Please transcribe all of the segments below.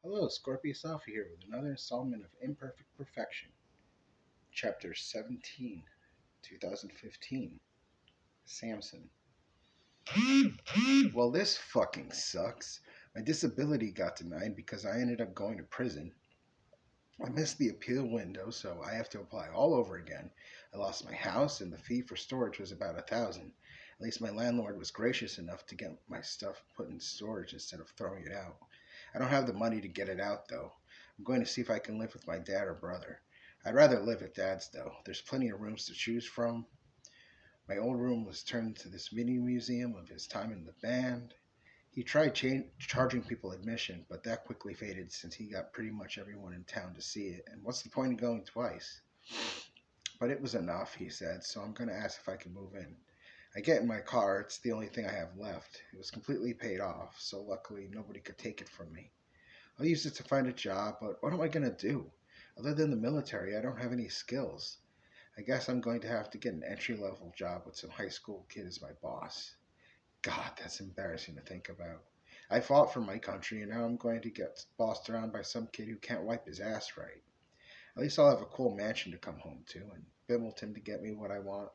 Hello, Scorpius Alpha here with another installment of Imperfect Perfection, Chapter 17, 2015. Samson. Well, this fucking sucks. My disability got denied because I ended up going to prison. I missed the appeal window, so I have to apply all over again. I lost my house, and the fee for storage was about 1,000. At least my landlord was gracious enough to get my stuff put in storage instead of throwing it out. I don't have the money to get it out, though. I'm going to see if I can live with my dad or brother. I'd rather live at dad's, though. There's plenty of rooms to choose from. My old room was turned into this mini museum of his time in the band. He tried charging people admission, but that quickly faded since he got pretty much everyone in town to see it. And what's the point of going twice? But it was enough, he said, so I'm going to ask if I can move in. I get in my car, it's the only thing I have left. It was completely paid off, so luckily nobody could take it from me. I'll use it to find a job, but what am I going to do? Other than the military, I don't have any skills. I guess I'm going to have to get an entry level job with some high school kid as my boss. God, that's embarrassing to think about. I fought for my country, and now I'm going to get bossed around by some kid who can't wipe his ass right. At least I'll have a cool mansion to come home to, and Bimbleton to get me what I want.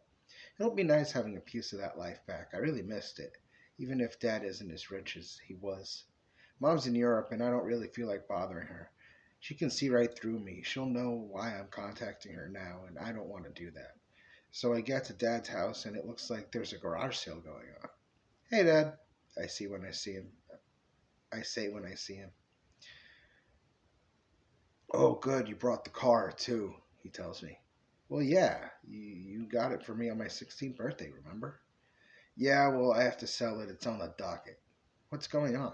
It'll be nice having a piece of that life back. I really missed it, even if Dad isn't as rich as he was. Mom's in Europe, and I don't really feel like bothering her. She can see right through me. She'll know why I'm contacting her now, and I don't want to do that. So I get to Dad's house, and it looks like there's a garage sale going on. Hey, Dad. I see when I see him. I say when I see him. Oh, good, you brought the car, too, he tells me. Well, yeah, you got it for me on my 16th birthday, remember? Yeah, well, I have to sell it. It's on the docket. What's going on?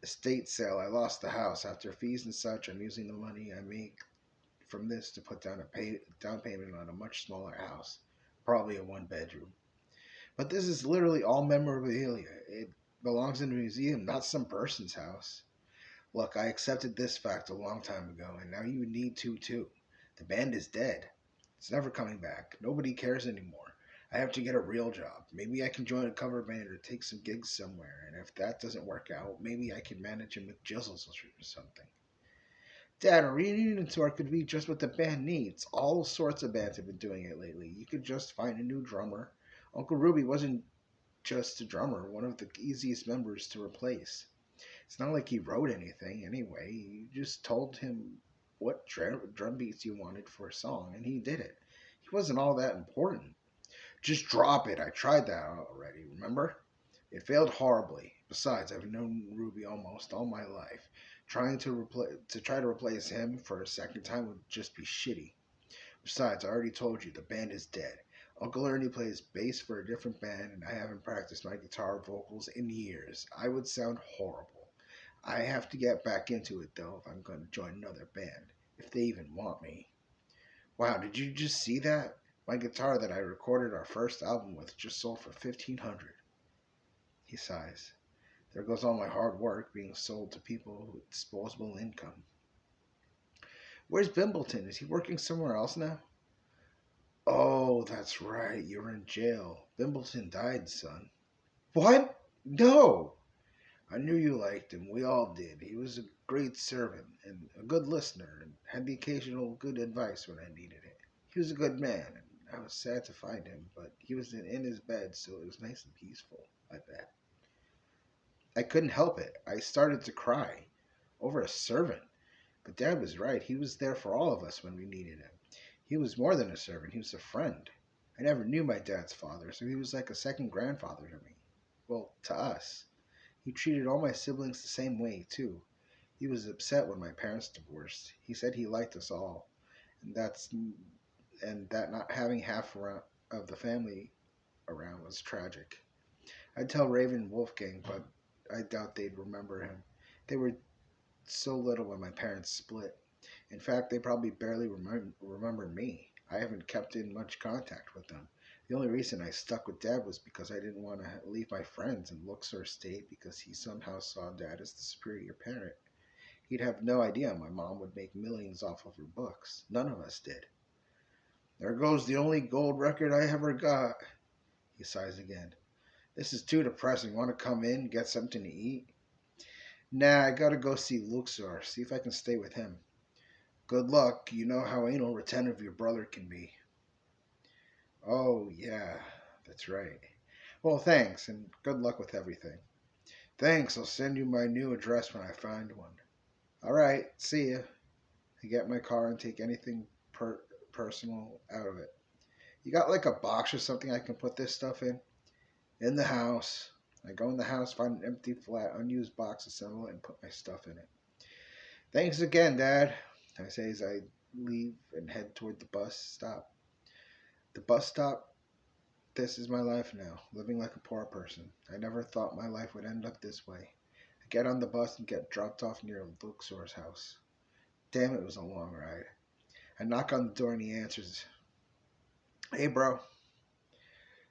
Estate sale. I lost the house. After fees and such, I'm using the money I make from this to put down down payment on a much smaller house, probably a one bedroom. But this is literally all memorabilia. It belongs in a museum, not some person's house. Look, I accepted this fact a long time ago, and now you need to too. The band is dead. It's never coming back. Nobody cares anymore. I have to get a real job. Maybe I can join a cover band or take some gigs somewhere, and if that doesn't work out, maybe I can manage a McJizzles or something. Dad, a reunion tour could be just what the band needs. All sorts of bands have been doing it lately. You could just find a new drummer. Uncle Ruby wasn't just a drummer, one of the easiest members to replace. It's not like he wrote anything anyway. You just told him what drum beats you wanted for a song, and he did it. He wasn't all that important. Just drop it. I tried that already, remember? It failed horribly. Besides, I've known Ruby almost all my life. Trying to try to replace him for a second time would just be shitty. Besides, I already told you the band is dead. Uncle Ernie plays bass for a different band, and I haven't practiced my guitar vocals in years. I would sound horrible. I have to get back into it though if I'm going to join another band, if they even want me. Wow, did you just see that? My guitar that I recorded our first album with just sold for 1,500. He sighs. There goes all my hard work being sold to people with disposable income. Where's Bimbleton? Is he working somewhere else now? Oh, that's right. You're in jail. Bimbleton died, son. What? No! I knew you liked him. We all did. He was a great servant and a good listener and had the occasional good advice when I needed it. He was a good man, and I was sad to find him, but he was in his bed, so it was nice and peaceful, I bet. I couldn't help it. I started to cry over a servant. But Dad was right. He was there for all of us when we needed him. He was more than a servant, he was a friend. I never knew my dad's father, so he was like a second grandfather to me. Well, to us. He treated all my siblings the same way, too. He was upset when my parents divorced. He said he liked us all, and that not having half around, of the family around was tragic. I'd tell Raven and Wolfgang, but I doubt they'd remember him. They were so little when my parents split. In fact, they probably barely remember me. I haven't kept in much contact with them. The only reason I stuck with Dad was because I didn't want to leave my friends, and Luxor stayed because he somehow saw Dad as the superior parent. He'd have no idea my mom would make millions off of her books. None of us did. There goes the only gold record I ever got. He sighs again. This is too depressing. Want to come in, get something to eat? Nah, I gotta go see Luxor, see if I can stay with him. Good luck. You know how anal retentive your brother can be. Oh, yeah, that's right. Well, thanks, and good luck with everything. Thanks, I'll send you my new address when I find one. All right, see ya. I get my car and take anything personal out of it. You got like a box or something I can put this stuff in? In the house. I go in the house, find an empty, flat, unused box, assemble it, and put my stuff in it. Thanks again, Dad, I say as I leave and head toward the bus stop. The bus stop. This is my life now, living like a poor person. I never thought my life would end up this way. I get on the bus and get dropped off near Luxor's house. Damn, it was a long ride. I knock on the door and he answers. Hey, bro.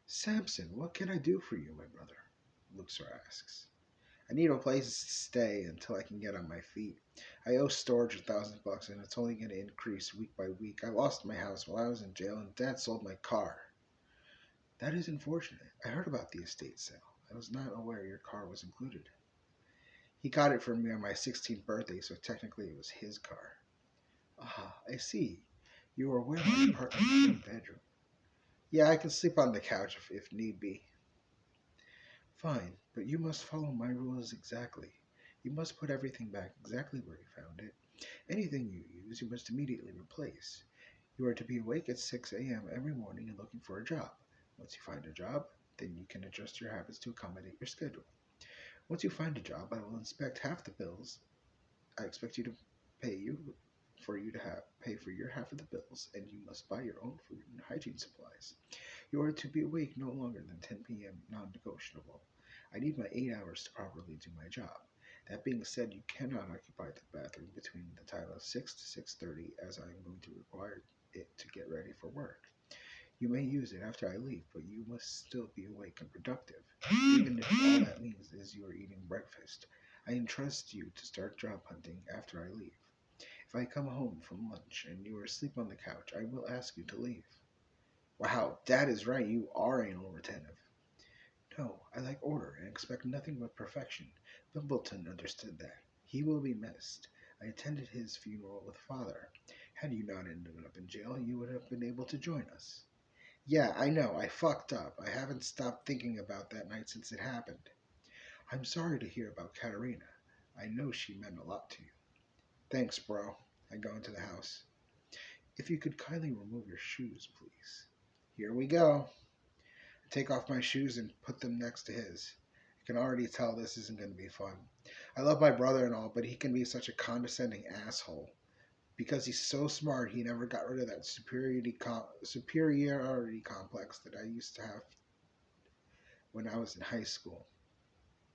Samson, what can I do for you, my brother? Luxor asks. I need a place to stay until I can get on my feet. I owe storage $1,000 and it's only going to increase week by week. I lost my house while I was in jail and Dad sold my car. That is unfortunate. I heard about the estate sale. I was not aware your car was included. He got it for me on my 16th birthday, so technically it was his car. Ah, I see. You are aware my apartment is one bedroom. Yeah, I can sleep on the couch if need be. Fine, but you must follow my rules exactly. You must put everything back exactly where you found it. Anything you use, you must immediately replace. You are to be awake at 6 a.m. every morning and looking for a job. Once you find a job, then you can adjust your habits to accommodate your schedule. Once you find a job, I will inspect half the bills. I expect you to pay you for you to pay for your half of the bills, and you must buy your own food and hygiene supplies. You are to be awake no longer than 10 p.m. non-negotiable. I need my 8 hours to properly do my job. That being said, you cannot occupy the bathroom between the time of 6 to 6:30 as I am going to require it to get ready for work. You may use it after I leave, but you must still be awake and productive, even if all that means is you are eating breakfast. I entrust you to start job hunting after I leave. If I come home from lunch and you are asleep on the couch, I will ask you to leave. Wow, Dad is right. You are anal retentive. No, I like order and expect nothing but perfection. Bimbleton understood that. He will be missed. I attended his funeral with Father. Had you not ended up in jail, you would have been able to join us. Yeah, I know, I fucked up. I haven't stopped thinking about that night since it happened. I'm sorry to hear about Katerina. I know she meant a lot to you. Thanks, bro. I go into the house. If you could kindly remove your shoes, please. Here we go. I take off my shoes and put them next to his. I can already tell this isn't going to be fun. I love my brother and all, but he can be such a condescending asshole. Because he's so smart, he never got rid of that superiority complex that I used to have when I was in high school.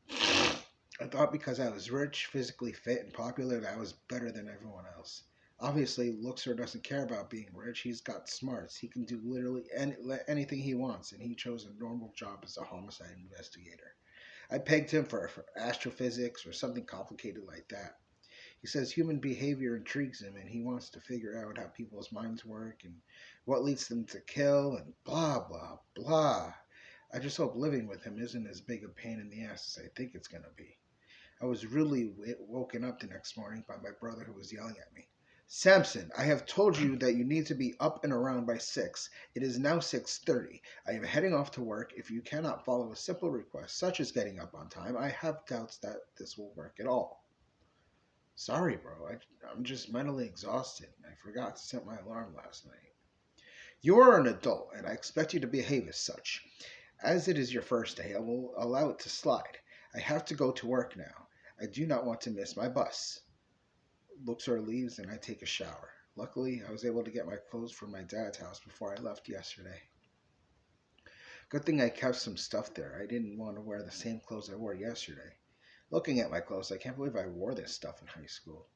I thought because I was rich, physically fit, and popular that I was better than everyone else. Obviously, Luxor doesn't care about being rich. He's got smarts. He can do literally anything he wants, and he chose a normal job as a homicide investigator. I pegged him for astrophysics or something complicated like that. He says human behavior intrigues him, and he wants to figure out how people's minds work and what leads them to kill, and blah, blah, blah. I just hope living with him isn't as big a pain in the ass as I think it's going to be. I was really woken up the next morning by my brother who was yelling at me. Samson, I have told you that you need to be up and around by 6. It is now 6:30. I am heading off to work. If you cannot follow a simple request, such as getting up on time, I have doubts that this will work at all. Sorry, bro. I'm just mentally exhausted. I forgot to set my alarm last night. You are an adult, and I expect you to behave as such. As it is your first day, I will allow it to slide. I have to go to work now. I do not want to miss my bus. Luxor leaves, and I take a shower. Luckily, I was able to get my clothes from my dad's house before I left yesterday. Good thing I kept some stuff there. I didn't want to wear the same clothes I wore yesterday. Looking at my clothes, I can't believe I wore this stuff in high school.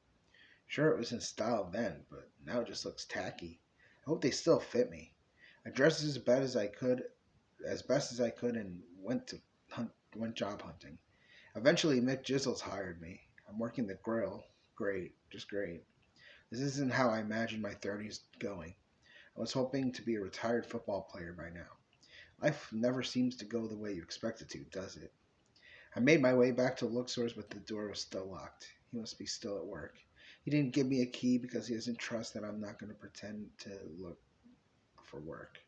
Sure, it was in style then, but now it just looks tacky. I hope they still fit me. I dressed as best as I could, and went job hunting. Eventually, Mick Jizzles hired me. I'm working the grill. Great, just great. This isn't how I imagined my 30s going. I was hoping to be a retired football player by now. Life never seems to go the way you expect it to, does it? I made my way back to Luxor's, but the door was still locked. He must be still at work. He didn't give me a key because he doesn't trust that I'm not going to pretend to look for work.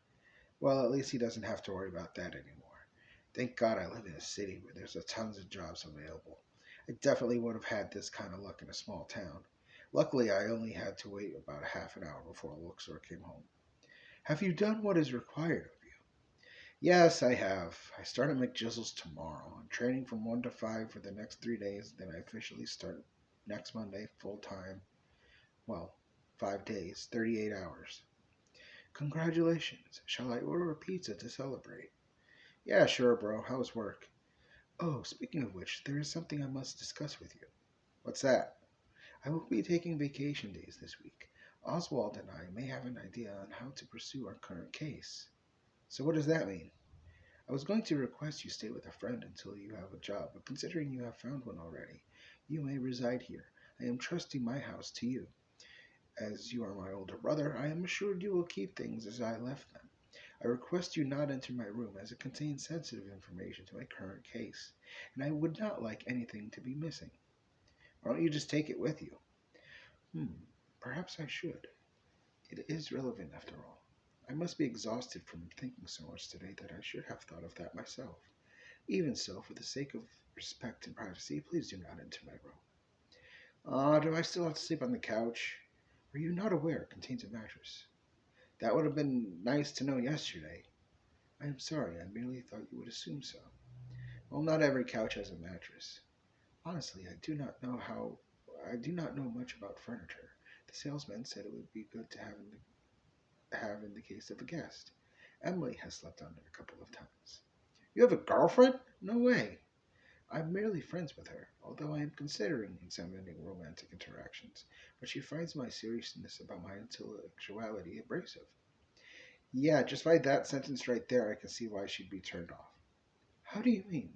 Well, at least he doesn't have to worry about that anymore. Thank God I live in a city where there's a tons of jobs available. I definitely would have had this kind of luck in a small town. Luckily, I only had to wait about half an hour before Luxor came home. Have you done what is required of you? Yes, I have. I start at McJizzle's tomorrow. I'm training from 1 to 5 for the next 3 days, then I officially start next Monday full time. Well, 5 days, 38 hours. Congratulations. Shall I order a pizza to celebrate? Yeah, sure, bro. How's work? Oh, speaking of which, there is something I must discuss with you. What's that? I will be taking vacation days this week. Oswald and I may have an idea on how to pursue our current case. So what does that mean? I was going to request you stay with a friend until you have a job, but considering you have found one already, you may reside here. I am trusting my house to you. As you are my older brother, I am assured you will keep things as I left them. I request you not enter my room as it contains sensitive information to my current case, and I would not like anything to be missing. Why don't you just take it with you? Hmm, perhaps I should. It is relevant after all. I must be exhausted from thinking so much today that I should have thought of that myself. Even so, for the sake of respect and privacy, please do not enter my room. Do I still have to sleep on the couch? Are you not aware it contains a mattress? That would have been nice to know yesterday. I am sorry, I merely thought you would assume so. Well, not every couch has a mattress. Honestly, I do not know much about furniture. The salesman said it would be good to have in the case of a guest. Emily has slept on it a couple of times. You have a girlfriend? No way. I'm merely friends with her, although I am considering examining romantic interactions, but she finds my seriousness about my intellectuality abrasive. Yeah, just by that sentence right there, I can see why she'd be turned off. How do you mean?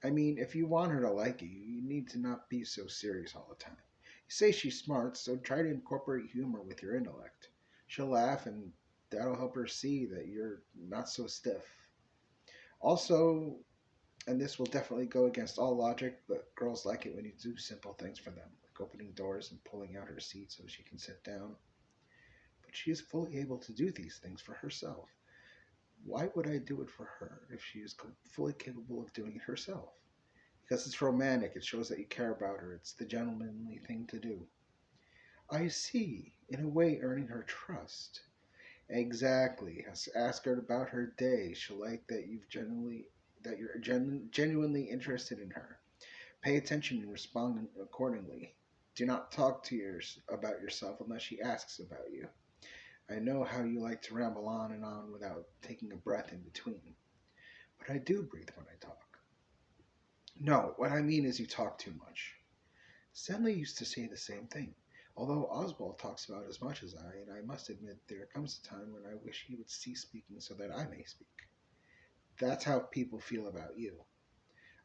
I mean, if you want her to like you, you need to not be so serious all the time. You say she's smart, so try to incorporate humor with your intellect. She'll laugh, and that'll help her see that you're not so stiff. Also, and this will definitely go against all logic, but girls like it when you do simple things for them, like opening doors and pulling out her seat so she can sit down. But she is fully able to do these things for herself. Why would I do it for her if she is fully capable of doing it herself? Because it's romantic, it shows that you care about her, it's the gentlemanly thing to do. I see, in a way, earning her trust. Exactly. Ask her about her day. She'll like that you're genuinely interested in her. Pay attention and respond accordingly. Do not talk to yours about yourself unless she asks about you. I know how you like to ramble on and on without taking a breath in between, but I do breathe when I talk. No, what I mean is you talk too much. Stanley used to say the same thing, although Oswald talks about as much as I, and I must admit there comes a time when I wish he would cease speaking so that I may speak. That's how people feel about you.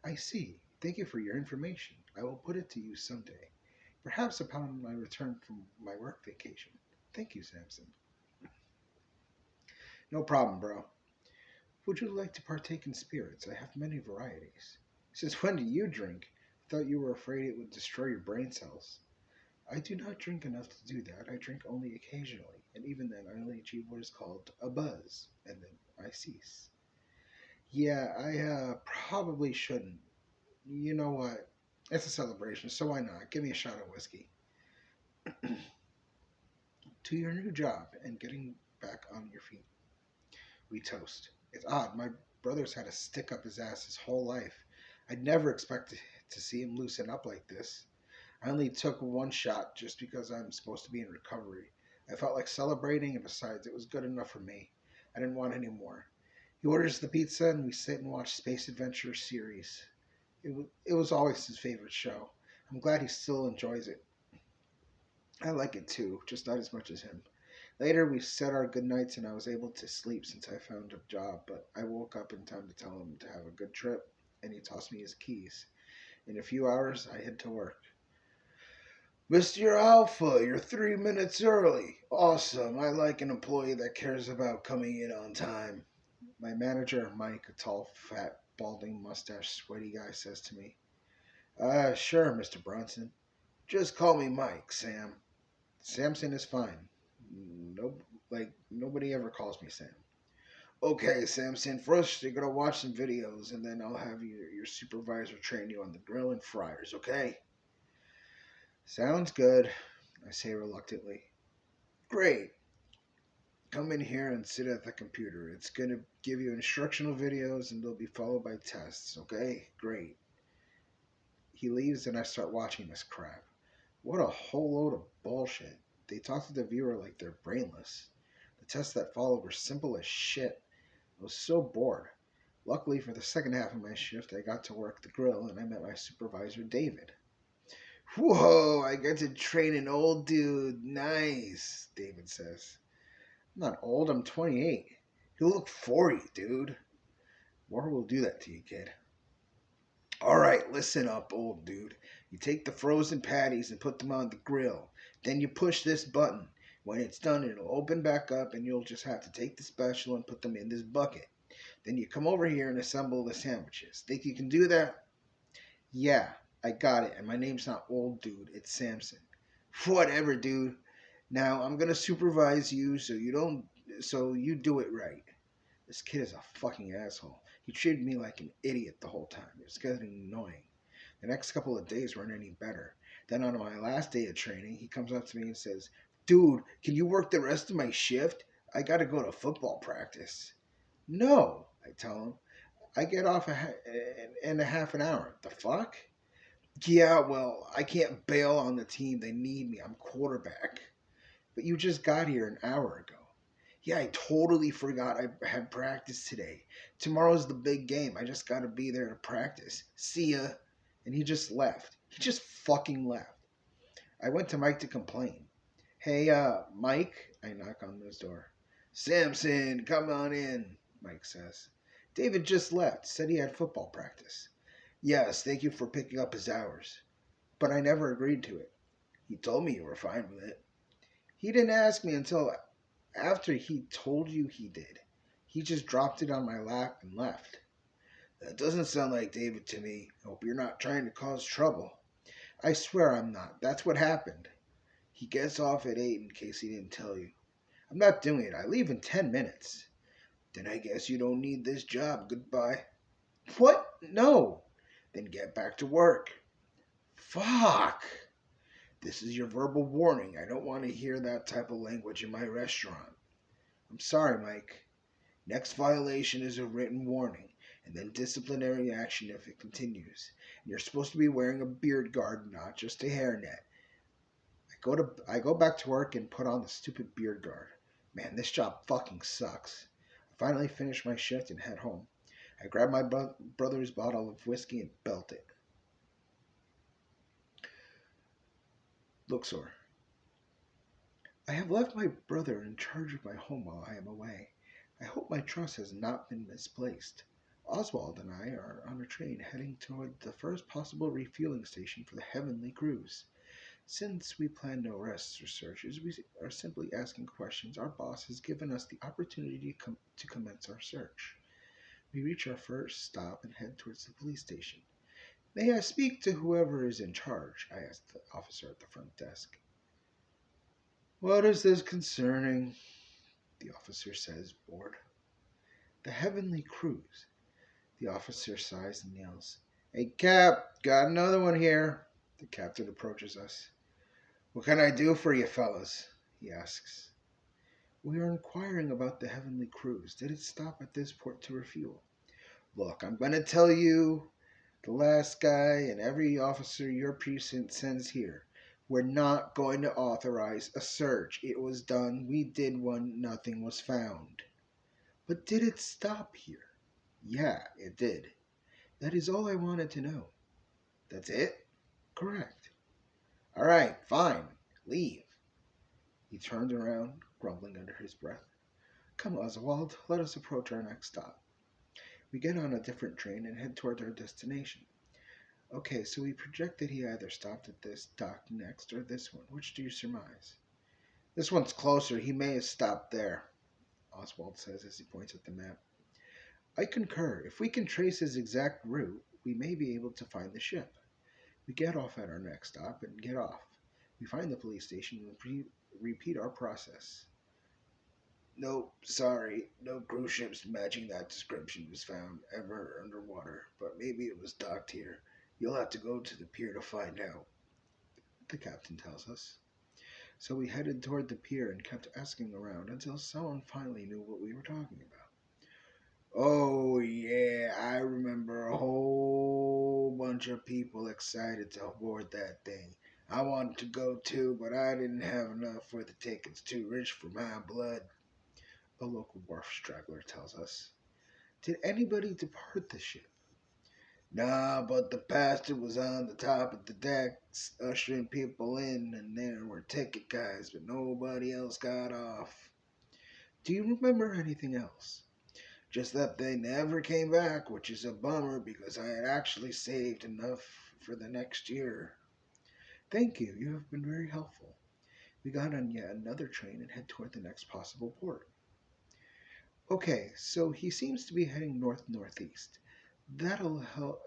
I see. Thank you for your information. I will put it to use someday, perhaps upon my return from my work vacation. Thank you, Samson. No problem, bro. Would you like to partake in spirits? I have many varieties. Since when do you drink? I thought you were afraid it would destroy your brain cells. I do not drink enough to do that. I drink only occasionally, and even then I only achieve what is called a buzz, and then I cease. Yeah, I probably shouldn't. You know what? It's a celebration, so why not? Give me a shot of whiskey. To your new job and getting back on your feet. We toast. It's odd. My brother's had a stick up his ass his whole life. I'd never expected to see him loosen up like this. I only took one shot just because I'm supposed to be in recovery. I felt like celebrating, and besides, it was good enough for me. I didn't want any more. He orders the pizza, and we sit and watch Space Adventure series. It was always his favorite show. I'm glad he still enjoys it. I like it too, just not as much as him. Later, we said our good nights, and I was able to sleep since I found a job, but I woke up in time to tell him to have a good trip, and he tossed me his keys. In a few hours, I head to work. Mr. Alpha, you're 3 minutes early. Awesome. I like an employee that cares about coming in on time. My manager, Mike, a tall, fat balding, mustache, sweaty guy says to me. Sure, Mr. Bronson. Just call me Mike, Sam. Samson is fine. No, nobody ever calls me Sam. Okay, Samson. First, you're gonna watch some videos, and then I'll have your supervisor train you on the grill and fryers. Okay? Sounds good. I say reluctantly. Great. Come in here and sit at the computer. It's gonna give you instructional videos, and they'll be followed by tests. Okay? Great. He leaves, and I start watching this crap. What a whole load of bullshit. They talk to the viewer like they're brainless. The tests that followed were simple as shit. I was so bored. Luckily, for the second half of my shift, I got to work the grill and I met my supervisor, David. Whoa, I get to train an old dude. Nice, David says. I'm not old, I'm 28. You look 40, dude. War will do that to you, kid. All right, listen up, old dude. You take the frozen patties and put them on the grill. Then you push this button. When it's done, it'll open back up and you'll just have to take the spatula and put them in this bucket. Then you come over here and assemble the sandwiches. Think you can do that? Yeah, I got it. And my name's not old dude, it's Samson. Whatever, dude. Now I'm gonna supervise you so you do it right. This kid is a fucking asshole. He treated me like an idiot the whole time. It was getting annoying. The next couple of days weren't any better. Then on my last day of training, he comes up to me and says, Dude, can you work the rest of my shift? I gotta go to football practice. No, I tell him. I get off in a half an hour. The fuck? Yeah, well, I can't bail on the team. They need me. I'm quarterback. But you just got here an hour ago. Yeah, I totally forgot I had practice today. Tomorrow's the big game. I just gotta be there to practice. See ya. And he just left. He just fucking left. I went to Mike to complain. Hey, Mike, I knock on his door. Samson, come on in, Mike says. David just left. Said he had football practice. Yes, thank you for picking up his hours. But I never agreed to it. He told me you were fine with it. He didn't ask me until after he told you he did. He just dropped it on my lap and left. That doesn't sound like David to me. Hope you're not trying to cause trouble. I swear I'm not. That's what happened. He gets off at 8 in case he didn't tell you. I'm not doing it. I leave in 10 minutes. Then I guess you don't need this job. Goodbye. What? No. Then get back to work. Fuck. This is your verbal warning. I don't want to hear that type of language in my restaurant. I'm sorry, Mike. Next violation is a written warning, and then disciplinary action if it continues. And you're supposed to be wearing a beard guard, not just a hairnet. I go back to work and put on the stupid beard guard. Man, this job fucking sucks. I finally finish my shift and head home. I grab my brother's bottle of whiskey and belt it. Luxor. I have left my brother in charge of my home while I am away. I hope my trust has not been misplaced. Oswald and I are on a train heading toward the first possible refueling station for the Heavenly Cruise. Since we plan no rests or searches, we are simply asking questions. Our boss has given us the opportunity to commence our search. We reach our first stop and head towards the police station. May I speak to whoever is in charge? I asked the officer at the front desk. What is this concerning? The officer says, bored. The Heavenly Cruise. The officer sighs and yells, Hey, Cap, got another one here. The captain approaches us. What can I do for you fellas? He asks. We are inquiring about the Heavenly Cruise. Did it stop at this port to refuel? Look, I'm going to tell you, the last guy and every officer your precinct sends here. We're not going to authorize a search. It was done. We did one. Nothing was found. But did it stop here? Yeah, it did. That is all I wanted to know. That's it? Correct. All right, fine. Leave. He turned around, grumbling under his breath. Come, Oswald, let us approach our next stop. We get on a different train and head toward our destination. Okay, so we project that he either stopped at this dock next or this one. Which do you surmise? This one's closer. He may have stopped there, Oswald says as he points at the map. I concur. If we can trace his exact route, we may be able to find the ship. We get off at our next stop and get off. We find the police station and repeat our process. Nope, sorry. No cruise ships matching that description was found ever underwater, but maybe it was docked here. You'll have to go to the pier to find out, the captain tells us. So we headed toward the pier and kept asking around until someone finally knew what we were talking about. Oh, yeah, I remember a whole bunch of people excited to board that thing. I wanted to go too, but I didn't have enough for the tickets. Too rich for my blood, a local wharf straggler tells us. Did anybody depart the ship? Nah, but the pastor was on the top of the decks ushering people in, and there were ticket guys, but nobody else got off. Do you remember anything else? Just that they never came back, which is a bummer because I had actually saved enough for the next year. Thank you, you have been very helpful. We got on yet another train and head toward the next possible port. Okay, so he seems to be heading north northeast. That'll help.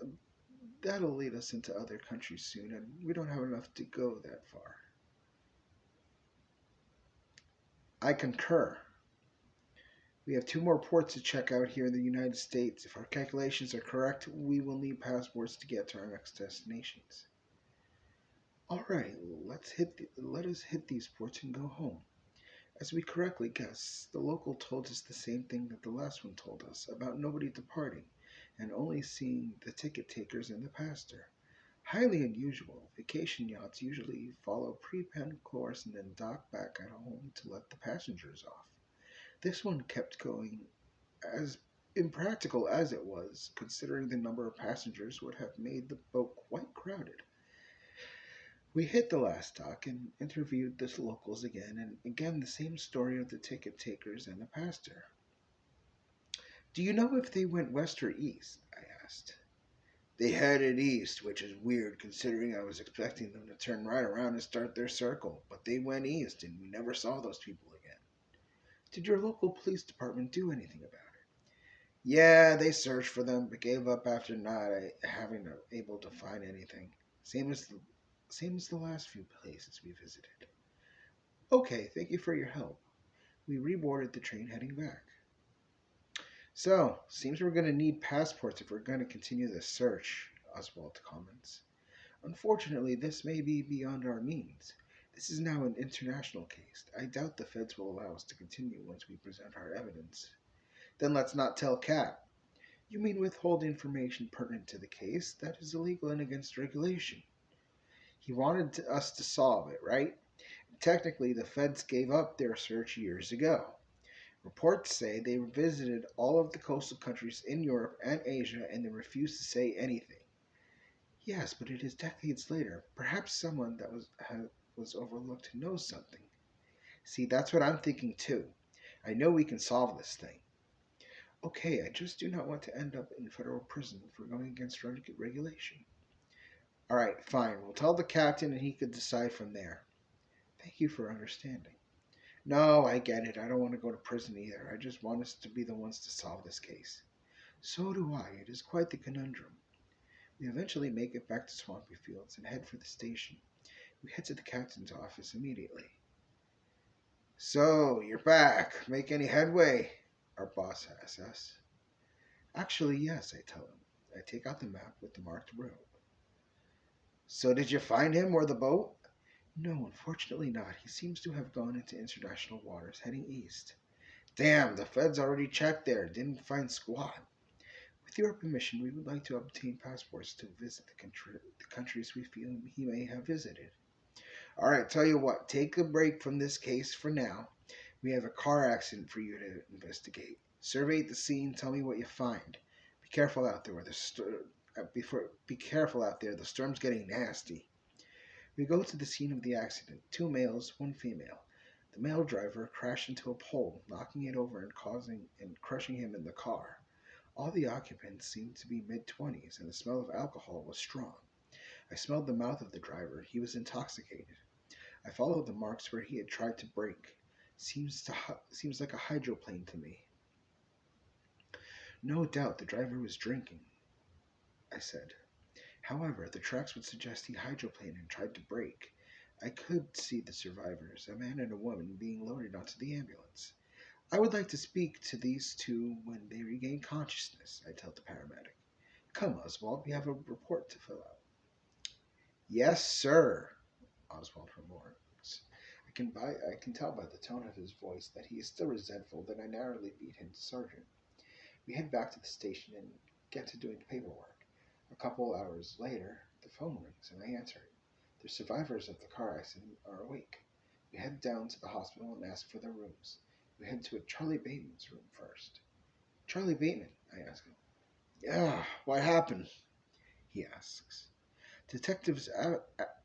That'll lead us into other countries soon, and we don't have enough to go that far. I concur. We have two more ports to check out here in the United States. If our calculations are correct, we will need passports to get to our next destinations. All right, let us hit these ports and go home. As we correctly guessed, the local told us the same thing that the last one told us about nobody departing and only seeing the ticket takers and the pastor. Highly unusual. Vacation yachts usually follow pre-planned course and then dock back at home to let the passengers off. This one kept going, as impractical as it was, considering the number of passengers would have made the boat quite crowded. We hit the last dock and interviewed the locals again, and again the same story of the ticket takers and the pastor. Do you know if they went west or east? I asked. They headed east, which is weird considering I was expecting them to turn right around and start their circle, but they went east and we never saw those people again. Did your local police department do anything about it? Yeah, they searched for them, but gave up after not having able to find anything. Same as the same as the last few places we visited. Okay, thank you for your help. We reboarded the train heading back. So, seems we're going to need passports if we're going to continue this search, Oswald comments. Unfortunately, this may be beyond our means. This is now an international case. I doubt the feds will allow us to continue once we present our evidence. Then let's not tell Cap. You mean withhold information pertinent to the case? That is illegal and against regulation. He wanted us to solve it, right? Technically, the feds gave up their search years ago. Reports say they visited all of the coastal countries in Europe and Asia and they refused to say anything. Yes, but it is decades later. Perhaps someone that was overlooked knows something. See, that's what I'm thinking too. I know we can solve this thing. Okay, I just do not want to end up in federal prison for going against regulation. All right, fine. We'll tell the captain and he could decide from there. Thank you for understanding. No, I get it. I don't want to go to prison either. I just want us to be the ones to solve this case. So do I. It is quite the conundrum. We eventually make it back to Swampy Fields and head for the station. We head to the captain's office immediately. So, you're back. Make any headway? Our boss asks us. Actually, yes, I tell him. I take out the map with the marked route. So, did you find him or the boat? No, unfortunately not. He seems to have gone into international waters, heading east. Damn, the feds already checked there. Didn't find squat. With your permission, we would like to obtain passports to visit the countries we feel he may have visited. All right, tell you what, take a break from this case for now. We have a car accident for you to investigate. Survey the scene. Tell me what you find. Be careful out there. Be careful out there. The storm's getting nasty. We go to the scene of the accident. Two males, one female. The male driver crashed into a pole, knocking it over and causing and crushing him in the car. All the occupants seemed to be mid-20s, and the smell of alcohol was strong. I smelled the mouth of the driver. He was intoxicated. I followed the marks where he had tried to brake. Seems like a hydroplane to me. No doubt the driver was drinking, I said. However, the tracks would suggest he hydroplaned and tried to brake. I could see the survivors, a man and a woman, being loaded onto the ambulance. I would like to speak to these two when they regain consciousness, I tell the paramedic. Come, Oswald, we have a report to fill out. Yes, sir, Oswald remarks. I can tell by the tone of his voice that he is still resentful that I narrowly beat him to sergeant. We head back to the station and get to doing the paperwork. A couple hours later, the phone rings and I answer it. The survivors of the car accident are awake. We head down to the hospital and ask for their rooms. We head to a Charlie Bateman's room first. Charlie Bateman, I ask him. Yeah, what happened? He asks. Detectives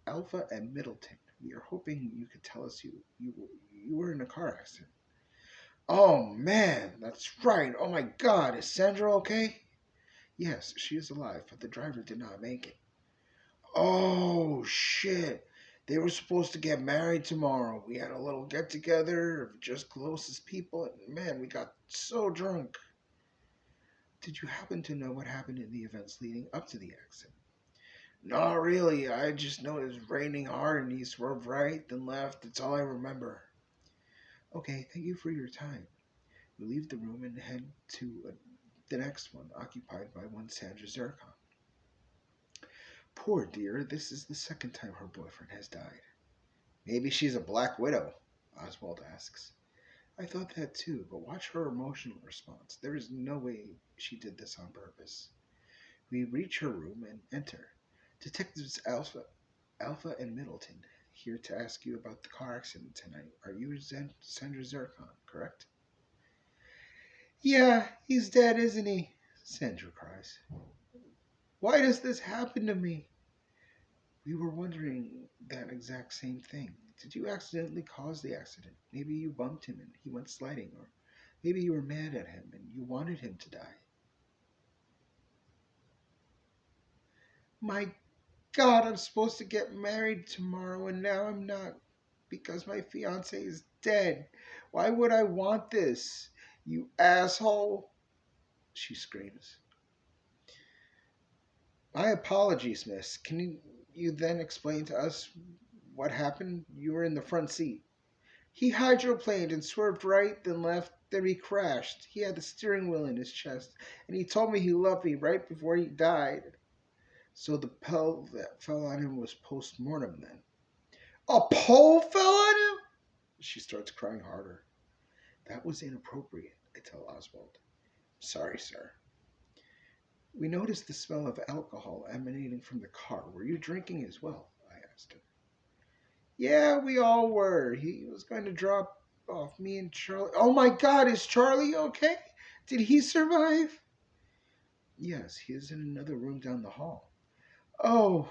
Alpha and Middleton. We are hoping you could tell us you were in a car accident. Oh man, that's right. Oh my God, is Sandra okay? Yes, she is alive, but the driver did not make it. Oh shit. They were supposed to get married tomorrow. We had a little get together of just closest people, and man, we got so drunk. Did you happen to know what happened in the events leading up to the accident? Not really. I just know it was raining hard and he swerved right, then left. That's all I remember. Okay, thank you for your time. We leave the room and head to the next one, occupied by one Sandra Zircon. Poor dear, this is the second time her boyfriend has died. Maybe she's a black widow, Oswald asks. I thought that too, but watch her emotional response. There is no way she did this on purpose. We reach her room and enter. Detectives Alpha and Middleton, here to ask you about the car accident tonight. Are you Sandra Zircon, correct? Yeah, he's dead, isn't he? Sandra cries. Why does this happen to me? We were wondering that exact same thing. Did you accidentally cause the accident? Maybe you bumped him and he went sliding, or maybe you were mad at him and you wanted him to die. My God, I'm supposed to get married tomorrow and now I'm not because my fiance is dead. Why would I want this? You asshole, she screams. My apologies, miss. Can you then explain to us what happened? You were in the front seat. He hydroplaned and swerved right, then left, then he crashed. He had the steering wheel in his chest, and he told me he loved me right before he died. So the pole that fell on him was post mortem then. A pole fell on him? She starts crying harder. That was inappropriate, I tell Oswald. Sorry, sir. We noticed the smell of alcohol emanating from the car. Were you drinking as well? I asked her. Yeah, we all were. He was going to drop off me and Charlie. Oh my God, is Charlie okay? Did he survive? Yes, he is in another room down the hall. Oh,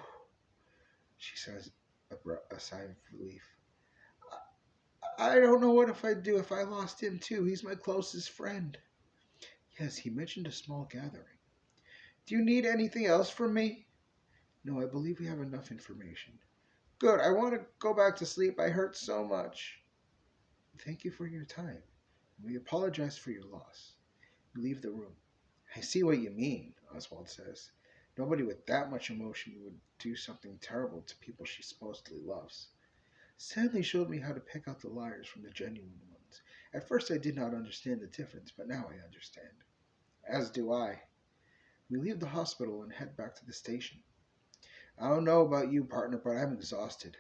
she says, a sigh of relief. I don't know what if I'd do if I lost him too. He's my closest friend. Yes, he mentioned a small gathering. Do you need anything else from me? No, I believe we have enough information. Good, I want to go back to sleep. I hurt so much. Thank you for your time. We apologize for your loss. We leave the room. I see what you mean, Oswald says. Nobody with that much emotion would do something terrible to people she supposedly loves. Stanley showed me how to pick out the liars from the genuine ones. At first I did not understand the difference, but now I understand. As do I. We leave the hospital and head back to the station. I don't know about you, partner, but I'm exhausted.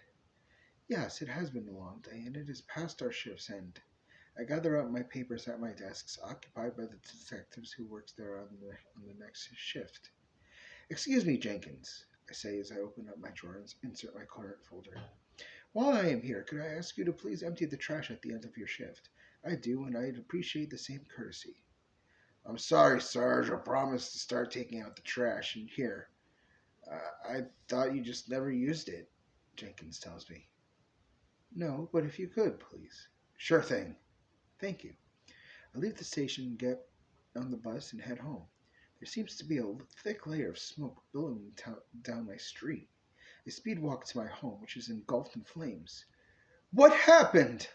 Yes, it has been a long day, and it is past our shift's end. I gather up my papers at my desks, occupied by the detectives who works there on the next shift. Excuse me, Jenkins, I say as I open up my drawer and insert my current folder. While I am here, could I ask you to please empty the trash at the end of your shift? I do, and I'd appreciate the same courtesy. I'm sorry, Sarge. I promised to start taking out the trash in here. I thought you just never used it, Jenkins tells me. No, but if you could, please. Sure thing. Thank you. I leave the station, get on the bus, and head home. There seems to be a thick layer of smoke billowing down my street. I speed walk to my home, which is engulfed in flames. What happened?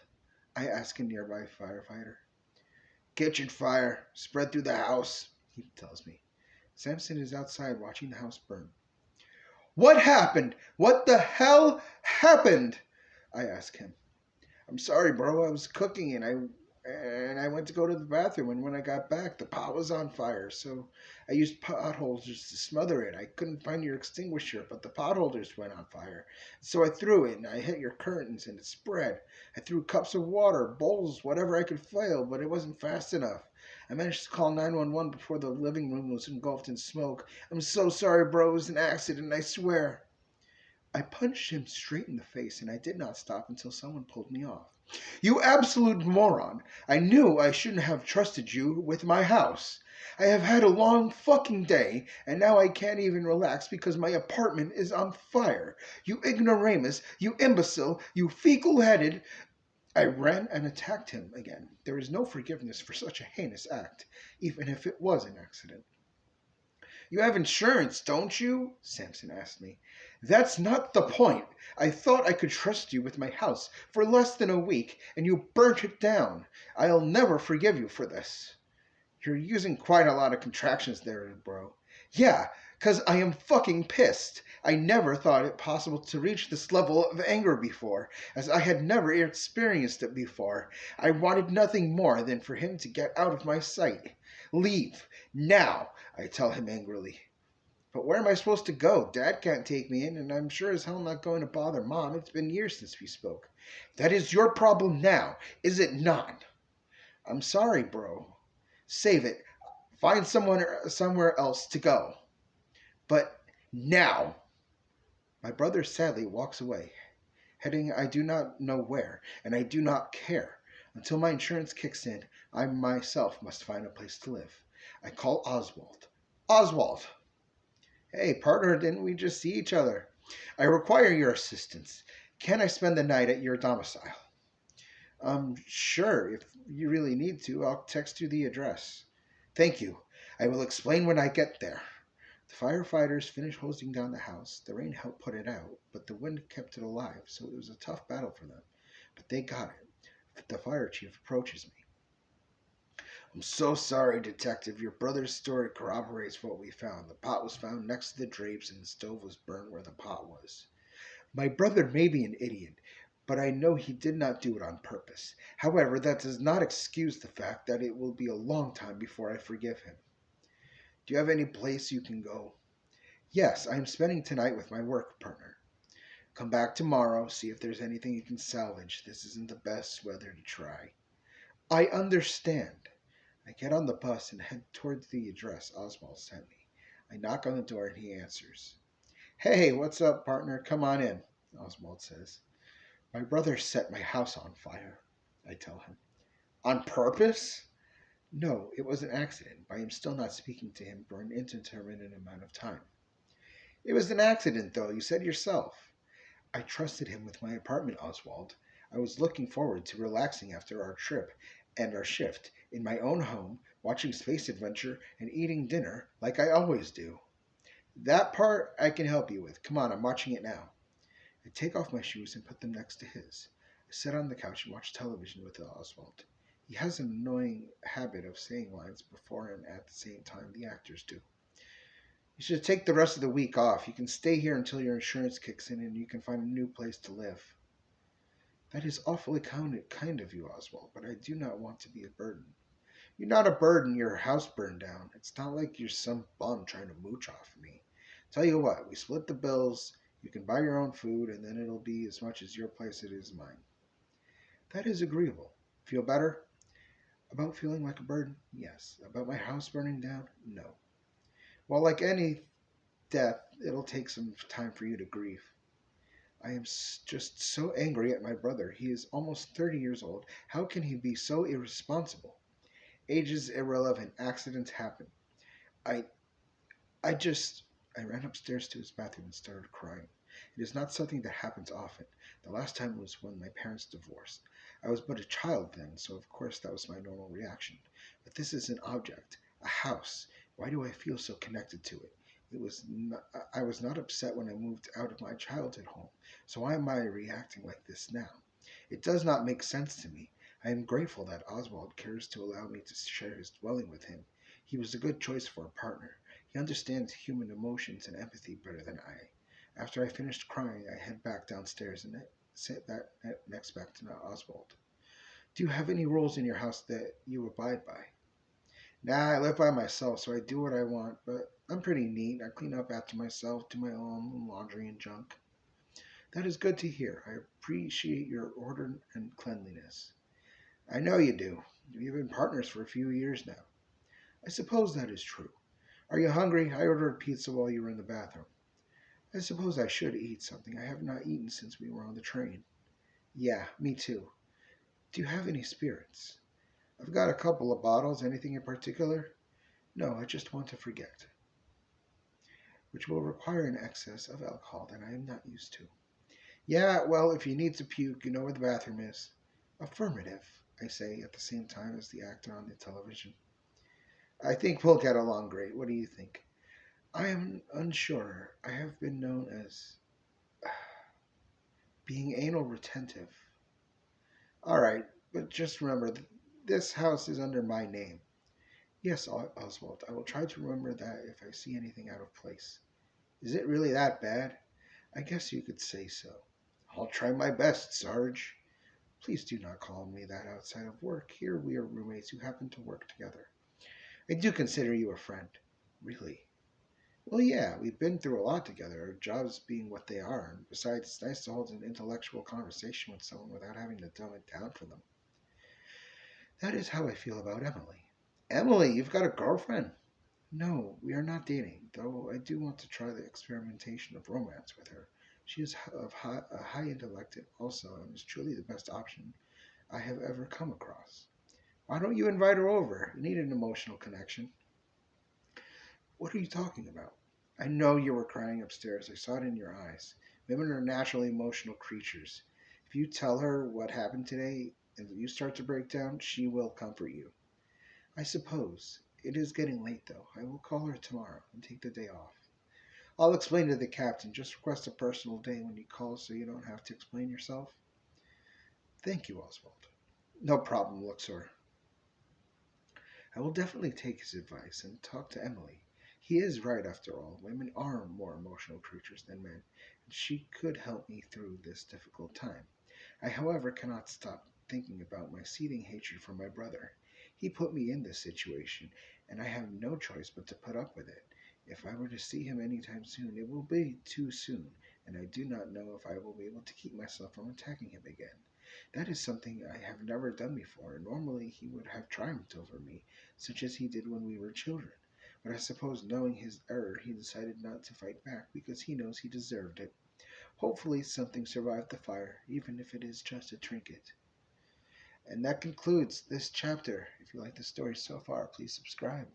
I ask a nearby firefighter. Kitchen fire. Spread through the house. he tells me. Samson is outside watching the house burn. What happened? What the hell happened? I ask him. I'm sorry, bro. I was cooking and I went to go to the bathroom, and when I got back, the pot was on fire. So I used pot holders to smother it. I couldn't find your extinguisher, but the pot holders went on fire. So I threw it, and I hit your curtains, and it spread. I threw cups of water, bowls, whatever I could flail, but it wasn't fast enough. I managed to call 911 before the living room was engulfed in smoke. I'm so sorry, bro. It was an accident, I swear. I punched him straight in the face, and I did not stop until someone pulled me off. You absolute moron! I knew I shouldn't have trusted you with my house. I have had a long fucking day, and now I can't even relax because my apartment is on fire. You ignoramus, you imbecile, you fecal headed. I ran and attacked him again. There is no forgiveness for such a heinous act, even if it was an accident. You have insurance, don't you? Samson asked me. That's not the point. I thought I could trust you with my house for less than a week, and you burnt it down. I'll never forgive you for this. You're using quite a lot of contractions there, bro. Yeah, 'cause I am fucking pissed. I never thought it possible to reach this level of anger before, as I had never experienced it before. I wanted nothing more than for him to get out of my sight. Leave, now, I tell him angrily. But where am I supposed to go? Dad can't take me in, and I'm sure as hell not going to bother Mom. It's been years since we spoke. That is your problem now, is it not? I'm sorry, bro. Save it. Find someone somewhere else to go. But now. My brother sadly walks away, heading I do not know where, and I do not care. Until my insurance kicks in, I myself must find a place to live. I call Oswald. Oswald! Hey, partner, didn't we just see each other? I require your assistance. Can I spend the night at your domicile? Sure. If you really need to, I'll text you the address. Thank you. I will explain when I get there. The firefighters finished hosing down the house. The rain helped put it out, but the wind kept it alive, so it was a tough battle for them. But they got it. The fire chief approaches me. I'm so sorry, Detective. Your brother's story corroborates what we found. The pot was found next to the drapes, and the stove was burned where the pot was. My brother may be an idiot, but I know he did not do it on purpose. However, that does not excuse the fact that it will be a long time before I forgive him. Do you have any place you can go? Yes, I am spending tonight with my work partner. Come back tomorrow, see if there's anything you can salvage. This isn't the best weather to try. I understand. I get on the bus and head towards the address Oswald sent me. I knock on the door and he answers. Hey, what's up, partner? Come on in, Oswald says. My brother set my house on fire, I tell him. On purpose? No, it was an accident, but I am still not speaking to him for an indeterminate amount of time. It was an accident, though, you said yourself. I trusted him with my apartment, Oswald. I was looking forward to relaxing after our trip and our shift in my own home, watching Space Adventure and eating dinner like I always do. That part I can help you with. Come on, I'm watching it now. I take off my shoes and put them next to his. I sit on the couch and watch television with Oswald. He has an annoying habit of saying lines before and at the same time the actors do. You should take the rest of the week off. You can stay here until your insurance kicks in and you can find a new place to live. That is awfully kind of you, Oswald, but I do not want to be a burden. You're not a burden, your house burned down. It's not like you're some bum trying to mooch off of me. Tell you what, we split the bills, you can buy your own food, and then it'll be as much as your place it is mine. That is agreeable. Feel better? About feeling like a burden? Yes. About my house burning down? No. Well, like any death, it'll take some time for you to grieve. I am just so angry at my brother. He is almost 30 years old. How can he be so irresponsible? Age is irrelevant. Accidents happen. I I just. I ran upstairs to his bathroom and started crying. It is not something that happens often. The last time was when my parents divorced. I was but a child then, so of course that was my normal reaction. But this is an object, a house. Why do I feel so connected to it? I was not upset when I moved out of my childhood home, so why am I reacting like this now? It does not make sense to me. I am grateful that Oswald cares to allow me to share his dwelling with him. He was a good choice for a partner. He understands human emotions and empathy better than I. After I finished crying, I head back downstairs and sit next back to Oswald. Do you have any rules in your house that you abide by? Nah, I live by myself, so I do what I want, but I'm pretty neat. I clean up after myself, do my own laundry and junk. That is good to hear. I appreciate your order and cleanliness. I know you do. We've been partners for a few years now. I suppose that is true. Are you hungry? I ordered pizza while you were in the bathroom. I suppose I should eat something. I have not eaten since we were on the train. Yeah, me too. Do you have any spirits? I've got a couple of bottles. Anything in particular? No, I just want to forget, which will require an excess of alcohol that I am not used to. Yeah, well, if you need to puke, you know where the bathroom is. Affirmative, I say at the same time as the actor on the television. I think we'll get along great. What do you think? I am unsure. I have been known as being anal retentive. All right, but just remember, this house is under my name. Yes, Oswald, I will try to remember that if I see anything out of place. Is it really that bad? I guess you could say so. I'll try my best, Sarge. Please do not call me that outside of work. Here we are roommates who happen to work together. I do consider you a friend. Really? Well, yeah, we've been through a lot together, our jobs being what they are, and besides, it's nice to hold an intellectual conversation with someone without having to dumb it down for them. That is how I feel about Emily. Emily, you've got a girlfriend? No, we are not dating, though I do want to try the experimentation of romance with her. She is a high intellect also, and is truly the best option I have ever come across. Why don't you invite her over? You need an emotional connection. What are you talking about? I know you were crying upstairs. I saw it in your eyes. Women are naturally emotional creatures. If you tell her what happened today and you start to break down, she will comfort you. I suppose. It is getting late, though. I will call her tomorrow and take the day off. I'll explain to the captain. Just request a personal day when you call so you don't have to explain yourself. Thank you, Oswald. No problem, Luxor. I will definitely take his advice and talk to Emily. He is right, after all. Women are more emotional creatures than men, and she could help me through this difficult time. I, however, cannot stop thinking about my seething hatred for my brother. He put me in this situation, and I have no choice but to put up with it. If I were to see him any time soon, it will be too soon, and I do not know if I will be able to keep myself from attacking him again. That is something I have never done before. Normally he would have triumphed over me, such as he did when we were children. But I suppose, knowing his error, he decided not to fight back because he knows he deserved it. Hopefully something survived the fire, even if it is just a trinket. And that concludes this chapter. If you like the story so far, please subscribe.